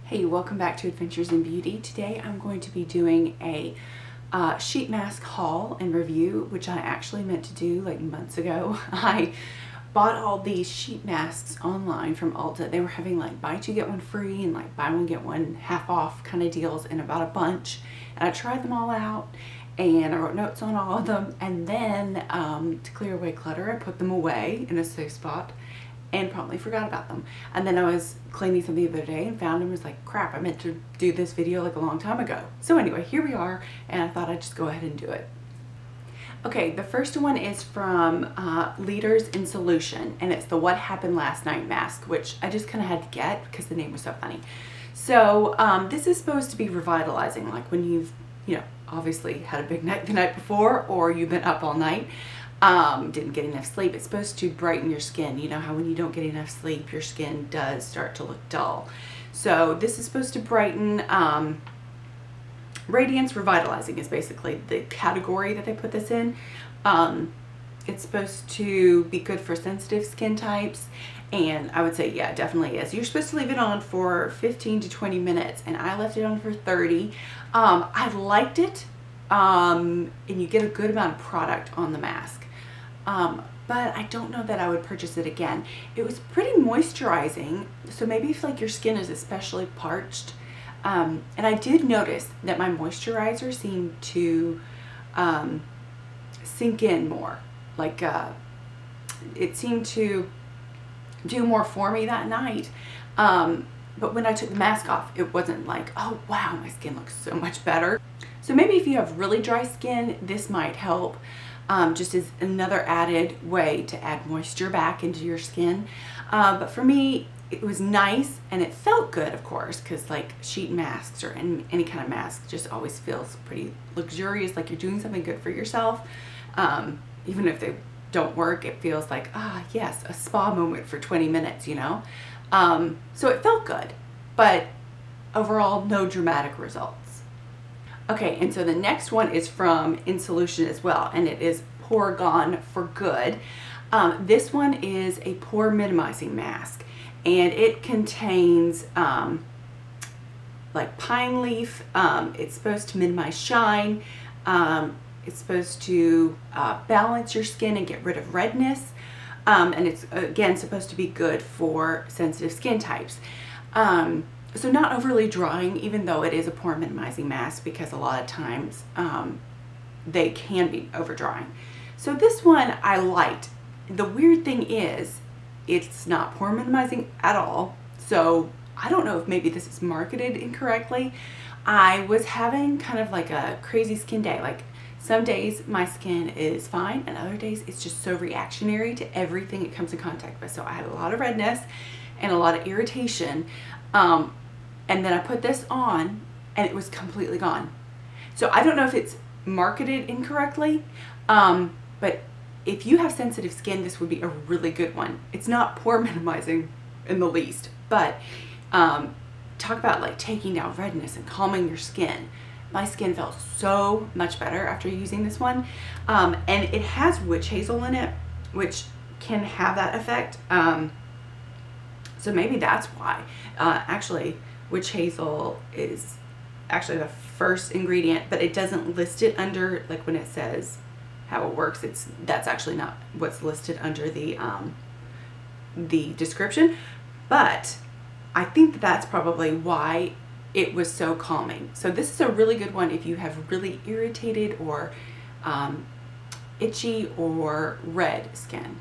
Hey, welcome back to Adventures in Beauty. Today I'm going to be doing a sheet mask haul and review, which I actually meant to do like months ago. I bought all these sheet masks online from Ulta. They were having like buy two get one free and like buy one get one half off kind of deals, and about a bunch. And I tried them all out and I wrote notes on all of them, and then to clear away clutter I put them away in a safe spot and promptly forgot about them. And then I was cleaning some the other day and found them and was like, crap, I meant to do this video like a long time ago. So anyway, here we are, and I thought I'd just go ahead and do it. Okay, the first one is from Leaders in Solution, and it's the What Happened Last Night mask, which I just kind of had to get because the name was so funny. So this is supposed to be revitalizing, like when you've, obviously had a big night the night before, or you've been up all night. Didn't get enough sleep. It's supposed to brighten your skin. You know how when you don't get enough sleep, your skin does start to look dull. So this is supposed to brighten. Radiance Revitalizing is basically the category that they put this in. It's supposed to be good for sensitive skin types, and I would say, yeah, it definitely is. You're supposed to leave it on for 15 to 20 minutes, and I left it on for 30. I liked it, and you get a good amount of product on the mask. But I don't know that I would purchase it again. It was pretty moisturizing, so maybe if like your skin is especially parched. And I did notice that my moisturizer seemed to sink in more. Like it seemed to do more for me that night. But when I took the mask off, it wasn't like, oh wow, my skin looks so much better. So maybe if you have really dry skin, this might help. Just as another added way to add moisture back into your skin. But for me, it was nice, and it felt good, of course, because like sheet masks or any kind of mask just always feels pretty luxurious, like you're doing something good for yourself. Even if they don't work, it feels like, yes, a spa moment for 20 minutes, So it felt good, but overall, no dramatic results. Okay, and so the next one is from In Solution as well, and it is Pore Gone for Good. This one is a pore minimizing mask, and it contains like pine leaf. It's supposed to minimize shine. It's supposed to balance your skin and get rid of redness. And it's, again, supposed to be good for sensitive skin types. So not overly drying, even though it is a pore minimizing mask, because a lot of times they can be over drying. So this one I liked. The weird thing is it's not pore minimizing at all. So I don't know if maybe this is marketed incorrectly. I was having kind of like a crazy skin day. Like some days my skin is fine, and other days it's just so reactionary to everything it comes in contact with. So I had a lot of redness and a lot of irritation. And then I put this on and it was completely gone. So I don't know if it's marketed incorrectly, but if you have sensitive skin, this would be a really good one. It's not pore minimizing in the least, but talk about like taking down redness and calming your skin. My skin felt so much better after using this one. And it has witch hazel in it, which can have that effect. So maybe that's why. Actually, witch hazel is actually the first ingredient, but it doesn't list it under, like when it says how it works, that's actually not what's listed under the description. But I think that's probably why it was so calming. So this is a really good one if you have really irritated or itchy or red skin.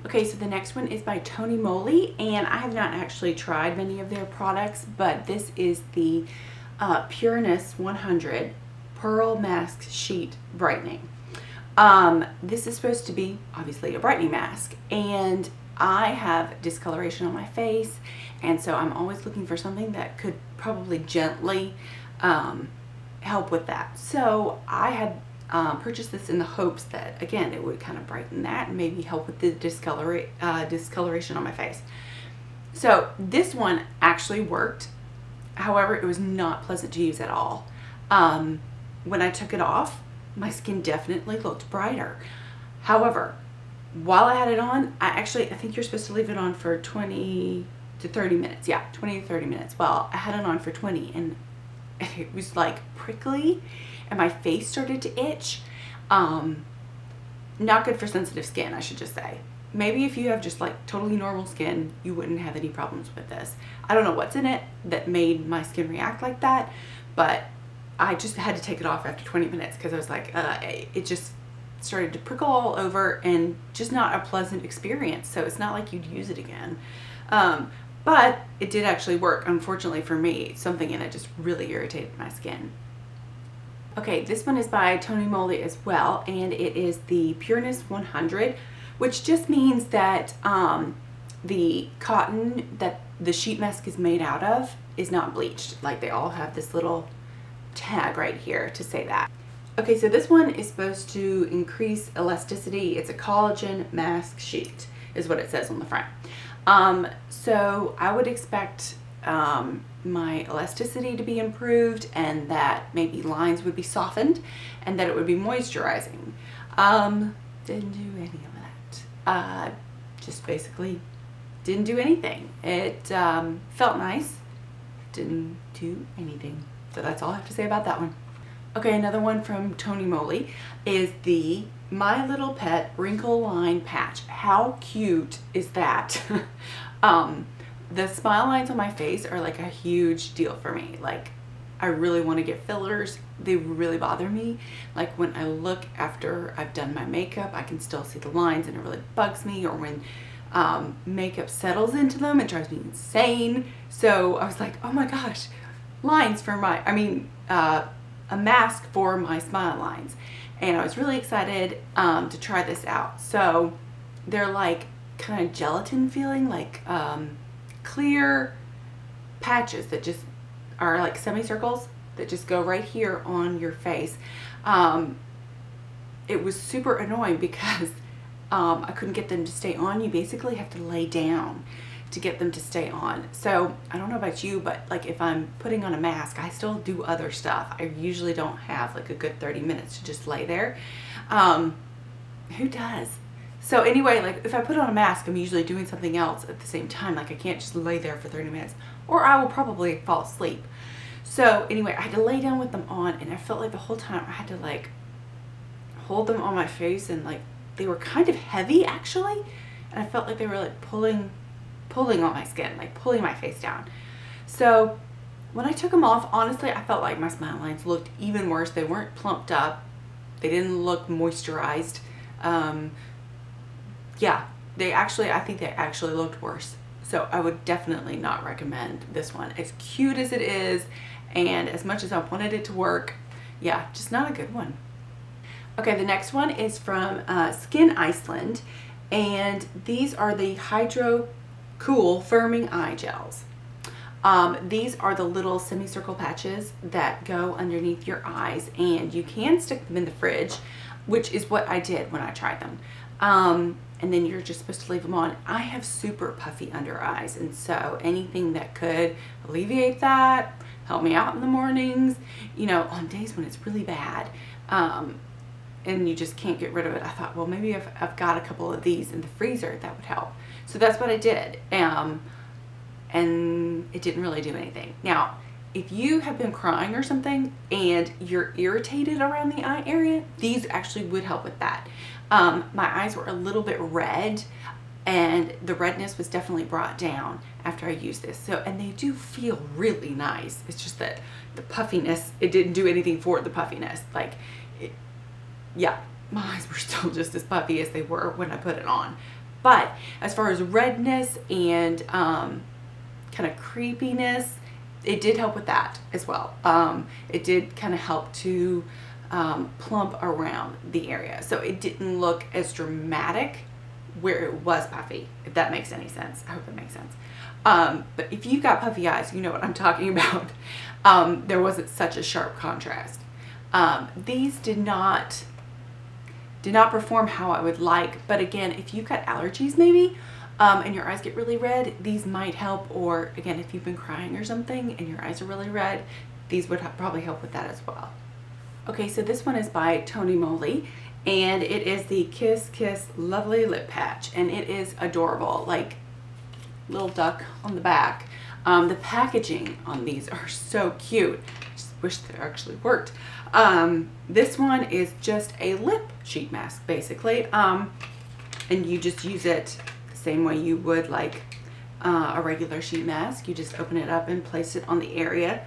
Okay, so the next one is by Moly, and I have not actually tried many of their products, but this is the Pureness 100 Pearl Mask Sheet Brightening. This is supposed to be obviously a brightening mask, and I have discoloration on my face, and so I'm always looking for something that could probably gently help with that. So I had purchased this in the hopes that, again, it would kind of brighten that and maybe help with the discoloration on my face. So this one actually worked. However, it was not pleasant to use at all. When I took it off, my skin definitely looked brighter. However, while I had it on, I think you're supposed to leave it on for 20 to 30 minutes. Yeah, 20 to 30 minutes. Well, I had it on for 20 and it was like prickly and my face started to itch. Not good for sensitive skin, I should just say. Maybe if you have just like totally normal skin, you wouldn't have any problems with this. I don't know what's in it that made my skin react like that, but I just had to take it off after 20 minutes because I was like, it just started to prickle all over and just not a pleasant experience. So it's not like you'd use it again. But it did actually work. Unfortunately for me, something in it just really irritated my skin. Okay, this one is by Moly as well, and it is the Pureness 100, which just means that the cotton that the sheet mask is made out of is not bleached. Like they all have this little tag right here to say that. Okay, so this one is supposed to increase elasticity. It's a collagen mask sheet is what it says on the front. So I would expect my elasticity to be improved and that maybe lines would be softened and that it would be moisturizing. Didn't do any of that. Just basically didn't do anything. It felt nice, didn't do anything. So that's all I have to say about that one. Okay, another one from Moly is the My Little Pet Wrinkle Line Patch. How cute is that? The smile lines on my face are like a huge deal for me. Like, I really want to get fillers. They really bother me. Like when I look after I've done my makeup, I can still see the lines and it really bugs me. Or when makeup settles into them, it drives me insane. So I was like, oh my gosh, lines for my, a mask for my smile lines. And I was really excited to try this out. So they're like kind of gelatin feeling, like clear patches that just are like semicircles that just go right here on your face. It was super annoying because I couldn't get them to stay on. You basically have to lay down to get them to stay on. So I don't know about you, but like if I'm putting on a mask, I still do other stuff. I usually don't have like a good 30 minutes to just lay there. Who does? So anyway, like if I put on a mask, I'm usually doing something else at the same time. Like I can't just lay there for 30 minutes or I will probably fall asleep. So anyway, I had to lay down with them on and I felt like the whole time I had to like hold them on my face and like they were kind of heavy actually. And I felt like they were like pulling on my skin, like pulling my face down. So when I took them off, honestly, I felt like my smile lines looked even worse. They weren't plumped up. They didn't look moisturized. Yeah, I think they actually looked worse. So I would definitely not recommend this one. As cute as it is, and as much as I wanted it to work, yeah, just not a good one. Okay, the next one is from Skyn Iceland, and these are the Hydro Cool Firming Eye Gels. These are the little semicircle patches that go underneath your eyes, and you can stick them in the fridge, which is what I did when I tried them. And then you're just supposed to leave them on. I have super puffy under eyes, and so anything that could alleviate that, help me out in the mornings, you know, on days when it's really bad, and you just can't get rid of it. I thought, well, maybe if I've got a couple of these in the freezer, that would help. So that's what I did, and it didn't really do anything. Now, if you have been crying or something and you're irritated around the eye area, these actually would help with that. My eyes were a little bit red and the redness was definitely brought down after I used this. So, and they do feel really nice. It's just that the puffiness, it didn't do anything for the puffiness. Like, yeah, my eyes were still just as puffy as they were when I put it on. But as far as redness and kind of creepiness, it did help with that as well. It did kind of help to plump around the area. So it didn't look as dramatic where it was puffy, if that makes any sense. I hope that makes sense. But if you've got puffy eyes, you know what I'm talking about. There wasn't such a sharp contrast. These did not perform how I would like, but again, if you've got allergies maybe, and your eyes get really red, these might help. Or again, if you've been crying or something and your eyes are really red, these would probably help with that as well. Okay, so this one is by Moly, and it is the Kiss Kiss Lovely Lip Patch, and it is adorable. Like, little duck on the back. The packaging on these are so cute. Just wish they actually worked. This one is just a lip sheet mask, basically. And you just use it the same way you would like a regular sheet mask. You just open it up and place it on the area.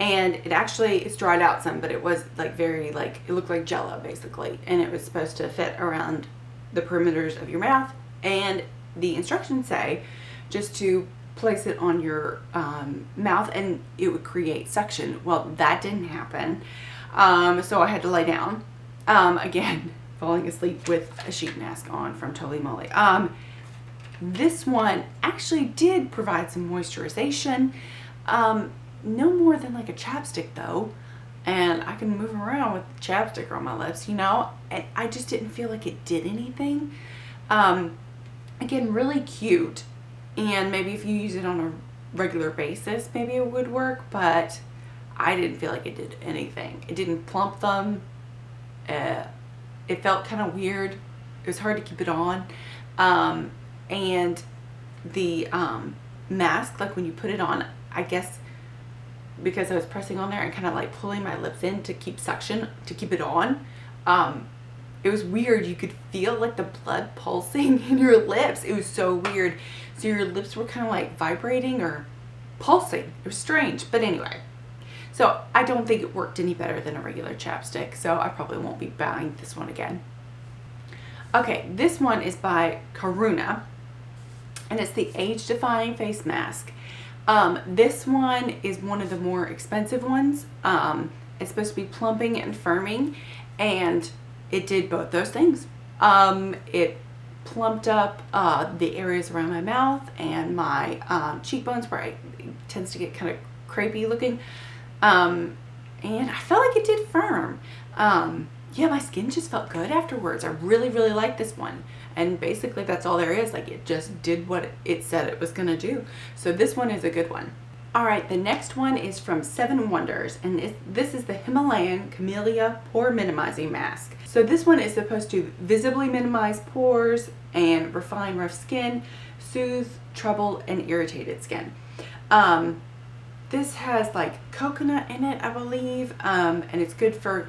And it actually, it's dried out some, but it was like very like, it looked like Jello basically. And it was supposed to fit around the perimeters of your mouth. And the instructions say just to place it on your mouth and it would create suction. Well, that didn't happen. So I had to lay down. Again, falling asleep with a sheet mask on from Totally Moly. This one actually did provide some moisturization. No more than like a chapstick though. And I can move around with the chapstick on my lips, you know, and I just didn't feel like it did anything. Again, really cute. And maybe if you use it on a regular basis, maybe it would work, but I didn't feel like it did anything. It didn't plump them. It felt kind of weird. It was hard to keep it on. And the mask, like when you put it on, I guess because I was pressing on there and kind of like pulling my lips in to keep suction, to keep it on, it was weird. You could feel like the blood pulsing in your lips. It was so weird. So your lips were kind of like vibrating or pulsing. It was strange. But anyway, so I don't think it worked any better than a regular chapstick. So I probably won't be buying this one again. Okay, this one is by Karuna. And it's the Age-Defying Face Mask. This one is one of the more expensive ones. It's supposed to be plumping and firming. And it did both those things. It plumped up the areas around my mouth and my cheekbones where it tends to get kind of crepey looking. And I felt like it did firm. Yeah, my skin just felt good afterwards. I really, really liked this one. And basically that's all there is. Like it just did what it said it was going to do. So this one is a good one. All right, the next one is from 7 Wonders, and this is the Himalayan Camellia Pore Minimizing Mask. So this one is supposed to visibly minimize pores and refine rough skin, soothe troubled and irritated skin. This has like coconut in it, I believe, and it's good for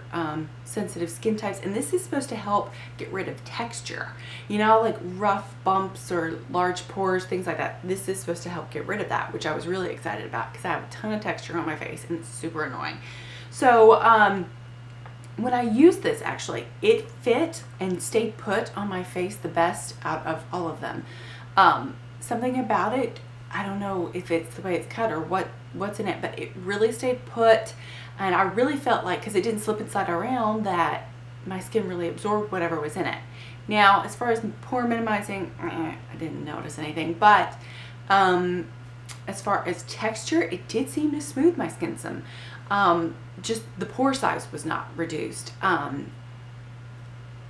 sensitive skin types. And this is supposed to help get rid of texture, you know, like rough bumps or large pores, things like that. This is supposed to help get rid of that, which I was really excited about because I have a ton of texture on my face and it's super annoying. So when I used this, actually, it fit and stayed put on my face the best out of all of them. Something about it, I don't know if it's the way it's cut or what's in it, but it really stayed put. And I really felt like, because it didn't slip inside around, that my skin really absorbed whatever was in it. Now, as far as pore minimizing, I didn't notice anything. But as far as texture, it did seem to smooth my skin some. Just the pore size was not reduced.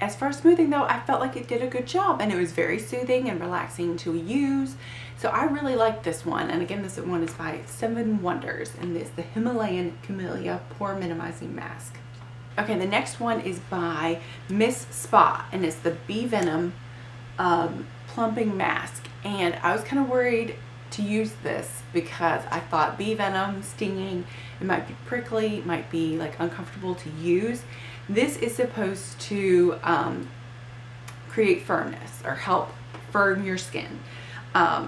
As far as smoothing though, I felt like it did a good job, and it was very soothing and relaxing to use. So I really like this one. And again, this one is by 7 Wonders, and it's the Himalayan Camellia Pore Minimizing Mask. Okay, the next one is by Miss Spa, and it's the Venom Plumping Mask. And I was kind of worried to use this because I thought Venom, stinging, it might be prickly, it might be like uncomfortable to use. This is supposed to create firmness or help firm your skin.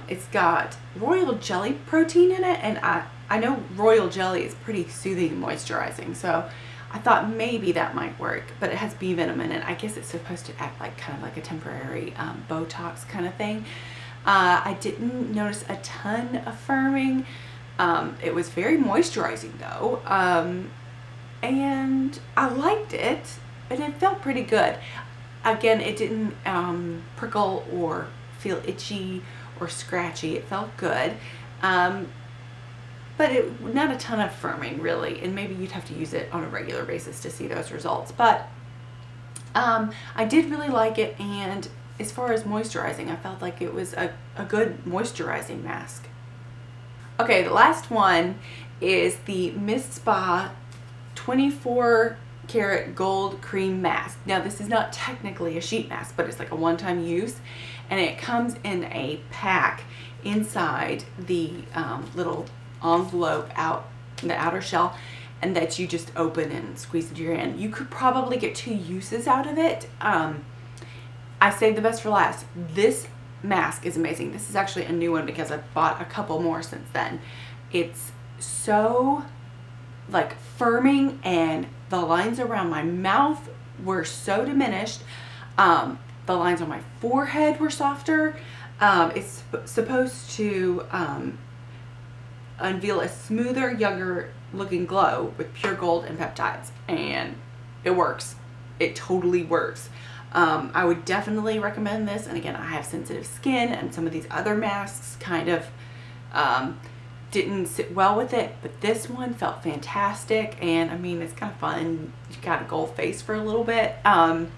It's got royal jelly protein in it, and I know royal jelly is pretty soothing and moisturizing, so I thought maybe that might work, but it has bee venom in it. I guess it's supposed to act like kind of like a temporary Botox kind of thing. I didn't notice a ton of firming. It was very moisturizing though, and I liked it, and it felt pretty good. Again, it didn't prickle or feel itchy or scratchy. It felt good, but not a ton of firming really, and maybe you'd have to use it on a regular basis to see those results. But I did really like it, and as far as moisturizing, I felt like it was a good moisturizing mask. Okay, the last one is the Miss Spa 24 karat gold cream mask. Now this is not technically a sheet mask, but it's like a one-time use, and it comes in a pack. inside the little envelope out in the outer shell, and that you just open and squeeze into your hand. You could probably get 2 uses out of it. I saved the best for last. This mask is amazing. This is actually a new one because I bought a couple more since then. It's so like firming, and the lines around my mouth were so diminished. The lines on my forehead were softer. It's supposed to unveil a smoother, younger looking glow with pure gold and peptides, and it works. It totally works. I would definitely recommend this, and again, I have sensitive skin, and some of these other masks kind of didn't sit well with it, but this one felt fantastic. And I mean, it's kind of fun. You got a gold face for a little bit, and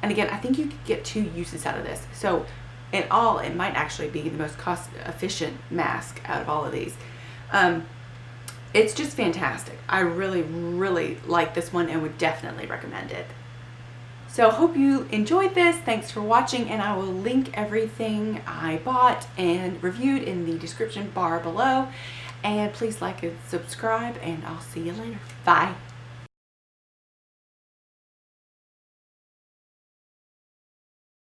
again, I think you could get 2 uses out of this. So in all, it might actually be the most cost efficient mask out of all of these. It's just fantastic. I really, really like this one and would definitely recommend it. So hope you enjoyed this. Thanks for watching, and I will link everything I bought and reviewed in the description bar below. And please like and subscribe, and I'll see you later. Bye.